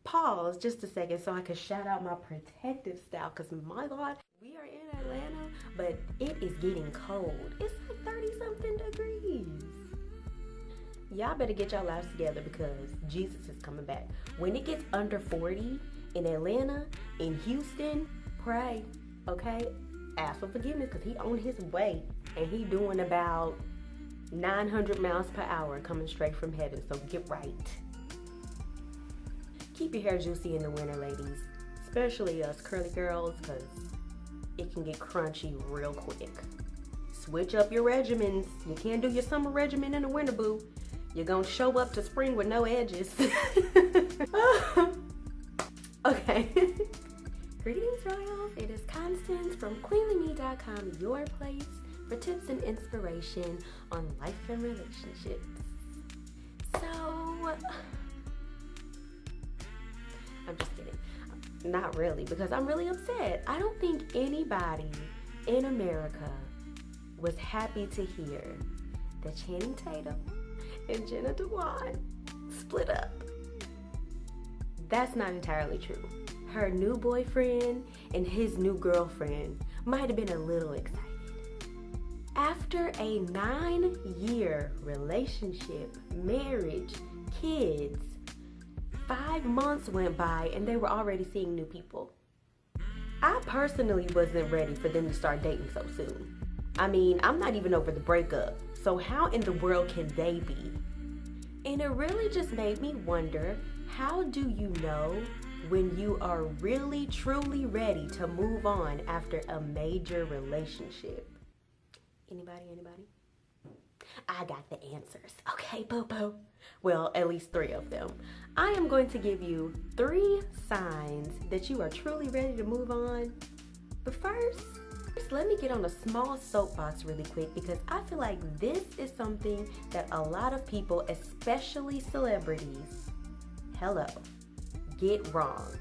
pause just a second so I can shout out my protective style, because my God, we are in Atlanta, but it is getting cold. It's like 30 something degrees. Y'all better get y'all lives together because Jesus is coming back. When it gets under 40 in Atlanta, in Houston, pray, okay? Ask for forgiveness because he on his way and he doing about 900 miles per hour coming straight from heaven, so get right. Keep your hair juicy in the winter, ladies, especially us curly girls, because it can get crunchy real quick. Switch up your regimens. You can't do your summer regimen in the winter, boo. You're gonna show up to spring with no edges. Okay. Greetings, Royals. It is Constance from QueenlyMe.com, your place for tips and inspiration on life and relationships. So, I'm just kidding. Not really, because I'm really upset. I don't think anybody in America was happy to hear that Channing Tatum and Jenna Dewan split up. That's not entirely true. Her new boyfriend and his new girlfriend might have been a little excited. After a 9-year relationship, marriage, kids, 5 months went by and they were already seeing new people. I personally wasn't ready for them to start dating so soon. I mean, I'm not even over the breakup, so how in the world can they be? And it really just made me wonder, how do you know when you are really truly ready to move on after a major relationship? Anybody? I got the answers. Okay, boo-boo. Well, at least 3 of them. I am going to give you 3 signs that you are truly ready to move on. But first, let me get on a small soapbox really quick, because I feel like this is something that a lot of people, especially celebrities, get wrong.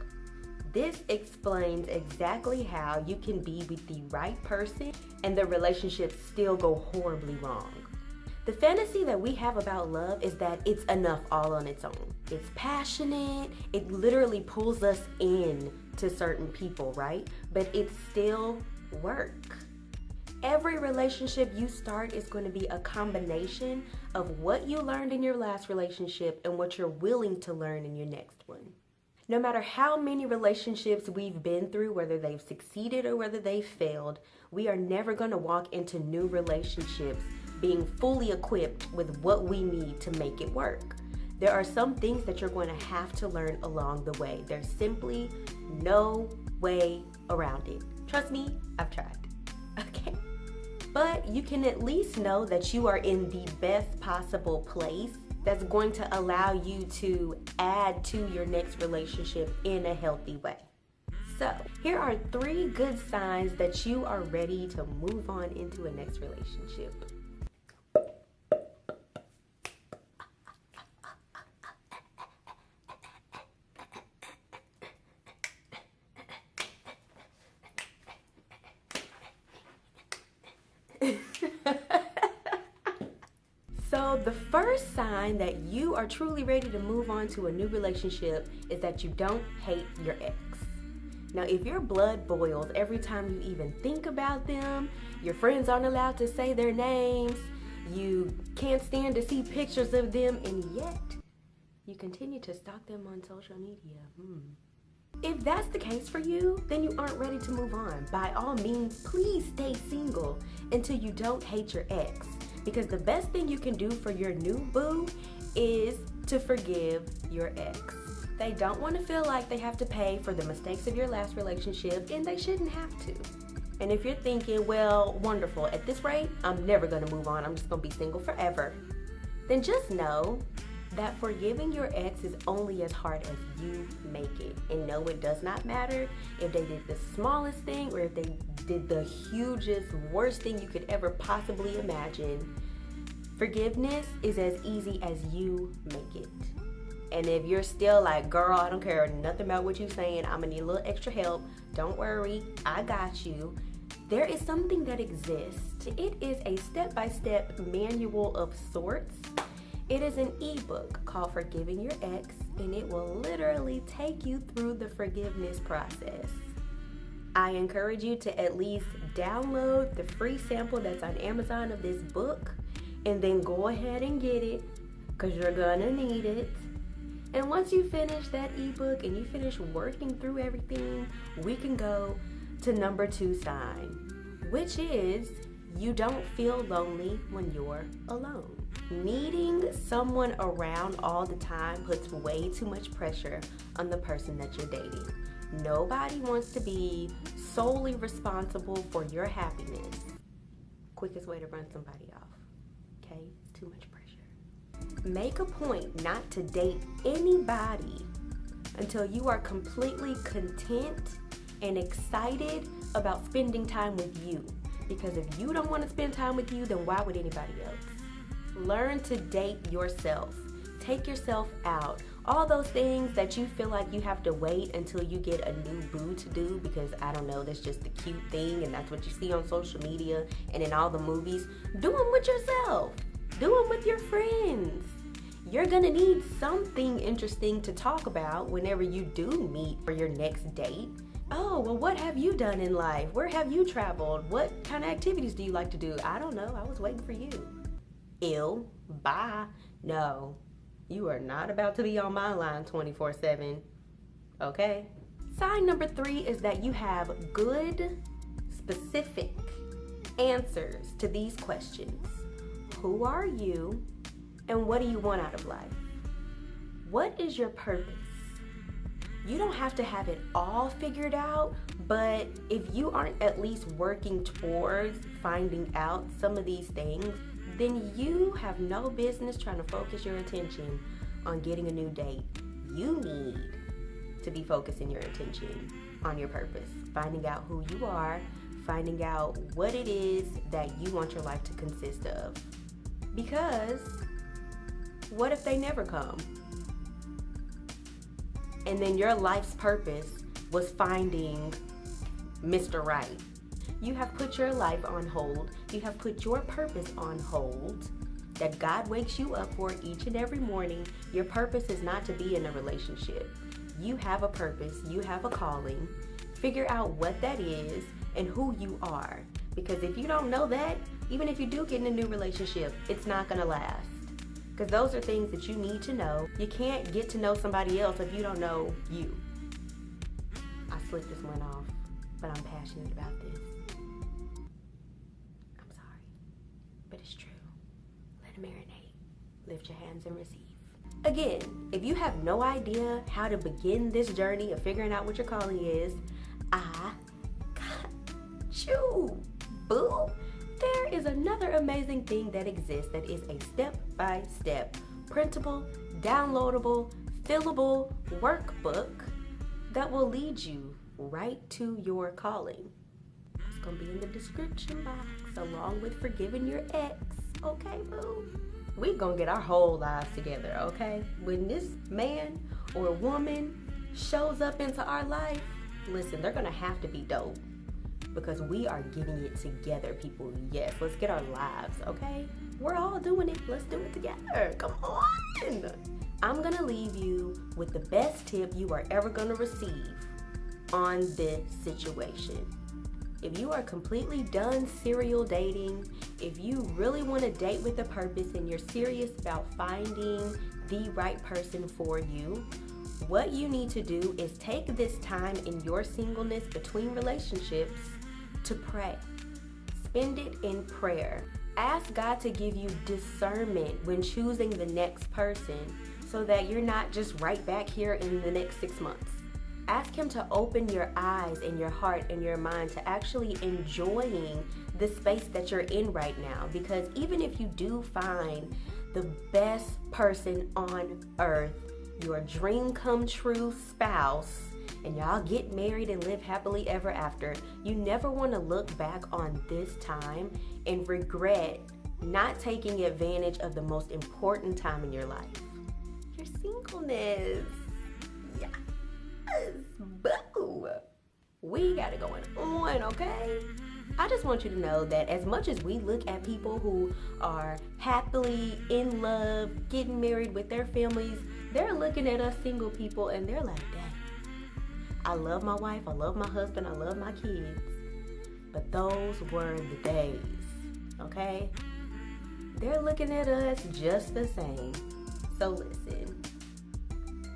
This explains exactly how you can be with the right person and the relationship still go horribly wrong. The fantasy that we have about love is that it's enough all on its own. It's passionate, it literally pulls us in to certain people, right? But it's still work. Every relationship you start is going to be a combination of what you learned in your last relationship and what you're willing to learn in your next one. No matter how many relationships we've been through, whether they've succeeded or whether they've failed, we are never going to walk into new relationships being fully equipped with what we need to make it work. There are some things that you're going to have to learn along the way. There's simply no way around it. Trust me, I've tried. Okay. But you can at least know that you are in the best possible place that's going to allow you to add to your next relationship in a healthy way. So, here are 3 good signs that you are ready to move on into a next relationship. So the first sign that you are truly ready to move on to a new relationship is that you don't hate your ex. Now, if your blood boils every time you even think about them, your friends aren't allowed to say their names, you can't stand to see pictures of them, and yet you continue to stalk them on social media. If that's the case for you, then you aren't ready to move on. By all means, please stay single until you don't hate your ex. Because the best thing you can do for your new boo is to forgive your ex. They don't want to feel like they have to pay for the mistakes of your last relationship, and they shouldn't have to. And if you're thinking, well, wonderful, at this rate, I'm never going to move on, I'm just going to be single forever, then just know that forgiving your ex is only as hard as you make it. And no, it does not matter if they did the smallest thing or if they did the hugest, worst thing you could ever possibly imagine. Forgiveness is as easy as you make it. And if you're still like, girl, I don't care nothing about what you're saying, I'm gonna need a little extra help, don't worry, I got you. There is something that exists. It is a step-by-step manual of sorts. It is an ebook called Forgiving Your Ex, and it will literally take you through the forgiveness process. I encourage you to at least download the free sample that's on Amazon of this book, and then go ahead and get it, because you're gonna need it. And once you finish that ebook and you finish working through everything, we can go to number 2 sign, which is you don't feel lonely when you're alone. Needing someone around all the time puts way too much pressure on the person that you're dating. Nobody wants to be solely responsible for your happiness. Quickest way to run somebody off. Okay? It's too much pressure. Make a point not to date anybody until you are completely content and excited about spending time with you. Because if you don't want to spend time with you, then why would anybody else? Learn to date yourself. Take yourself out. All those things that you feel like you have to wait until you get a new boo to do because, I don't know, that's just the cute thing and that's what you see on social media and in all the movies. Do them with yourself. Do them with your friends. You're gonna need something interesting to talk about whenever you do meet for your next date. Oh, well, what have you done in life? Where have you traveled? What kind of activities do you like to do? I don't know. I was waiting for you. Ew. Bye. No. You are not about to be on my line 24/7. Okay? Sign number 3 is that you have good, specific answers to these questions. Who are you? And what do you want out of life? What is your purpose? You don't have to have it all figured out, but if you aren't at least working towards finding out some of these things, then you have no business trying to focus your attention on getting a new date. You need to be focusing your attention on your purpose, finding out who you are, finding out what it is that you want your life to consist of. Because what if they never come? And then your life's purpose was finding Mr. Right. You have put your life on hold. You have put your purpose on hold that God wakes you up for each and every morning. Your purpose is not to be in a relationship. You have a purpose. You have a calling. Figure out what that is and who you are. Because if you don't know that, even if you do get in a new relationship, it's not going to last. Because those are things that you need to know. You can't get to know somebody else if you don't know you. I slipped this one off, but I'm passionate about this. I'm sorry, but it's true. Let it marinate. Lift your hands and receive. Again, if you have no idea how to begin this journey of figuring out what your calling is, I got you, boo. There is another amazing thing that exists that is a step-by-step, printable, downloadable, fillable workbook that will lead you right to your calling. It's going to be in the description box along with Forgiving Your Ex, okay, boo? We're going to get our whole lives together, okay? When this man or woman shows up into our life, listen, they're going to have to be dope. Because we are getting it together, people. Yes, let's get our lives, okay? We're all doing it. Let's do it together. Come on. I'm going to leave you with the best tip you are ever going to receive on this situation. If you are completely done serial dating, if you really want to date with a purpose and you're serious about finding the right person for you, what you need to do is take this time in your singleness between relationships to pray. Spend it in prayer. Ask God to give you discernment when choosing the next person so that you're not just right back here in the next 6 months. Ask Him to open your eyes and your heart and your mind to actually enjoying the space that you're in right now. Because even if you do find the best person on earth, your dream come true spouse, and y'all get married and live happily ever after, you never want to look back on this time and regret not taking advantage of the most important time in your life. Your singleness. Yes. Boo. We got it going on, okay? I just want you to know that as much as we look at people who are happily in love, getting married with their families, they're looking at us single people and they're like, dang, I love my wife, I love my husband, I love my kids. But those were the days, okay? They're looking at us just the same. So listen,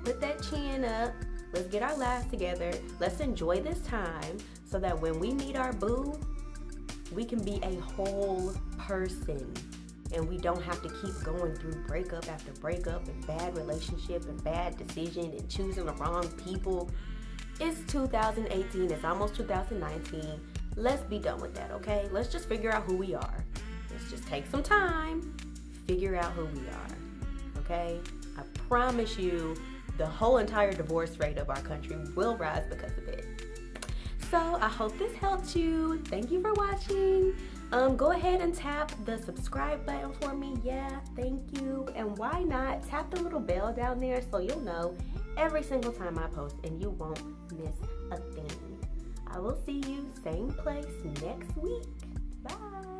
put that chin up. Let's get our lives together. Let's enjoy this time so that when we meet our boo, we can be a whole person and we don't have to keep going through breakup after breakup and bad relationship and bad decision and choosing the wrong people. It's 2018. It's almost 2019. Let's be done with that, okay? Let's just figure out who we are. Let's just take some time, figure out who we are, okay? I promise you, the whole entire divorce rate of our country will rise because of it. So I hope this helped you. Thank you for watching. Go ahead and tap the subscribe button for me. Yeah, thank you. And why not tap the little bell down there so you'll know every single time I post and you won't miss a thing. I will see you same place next week. Bye.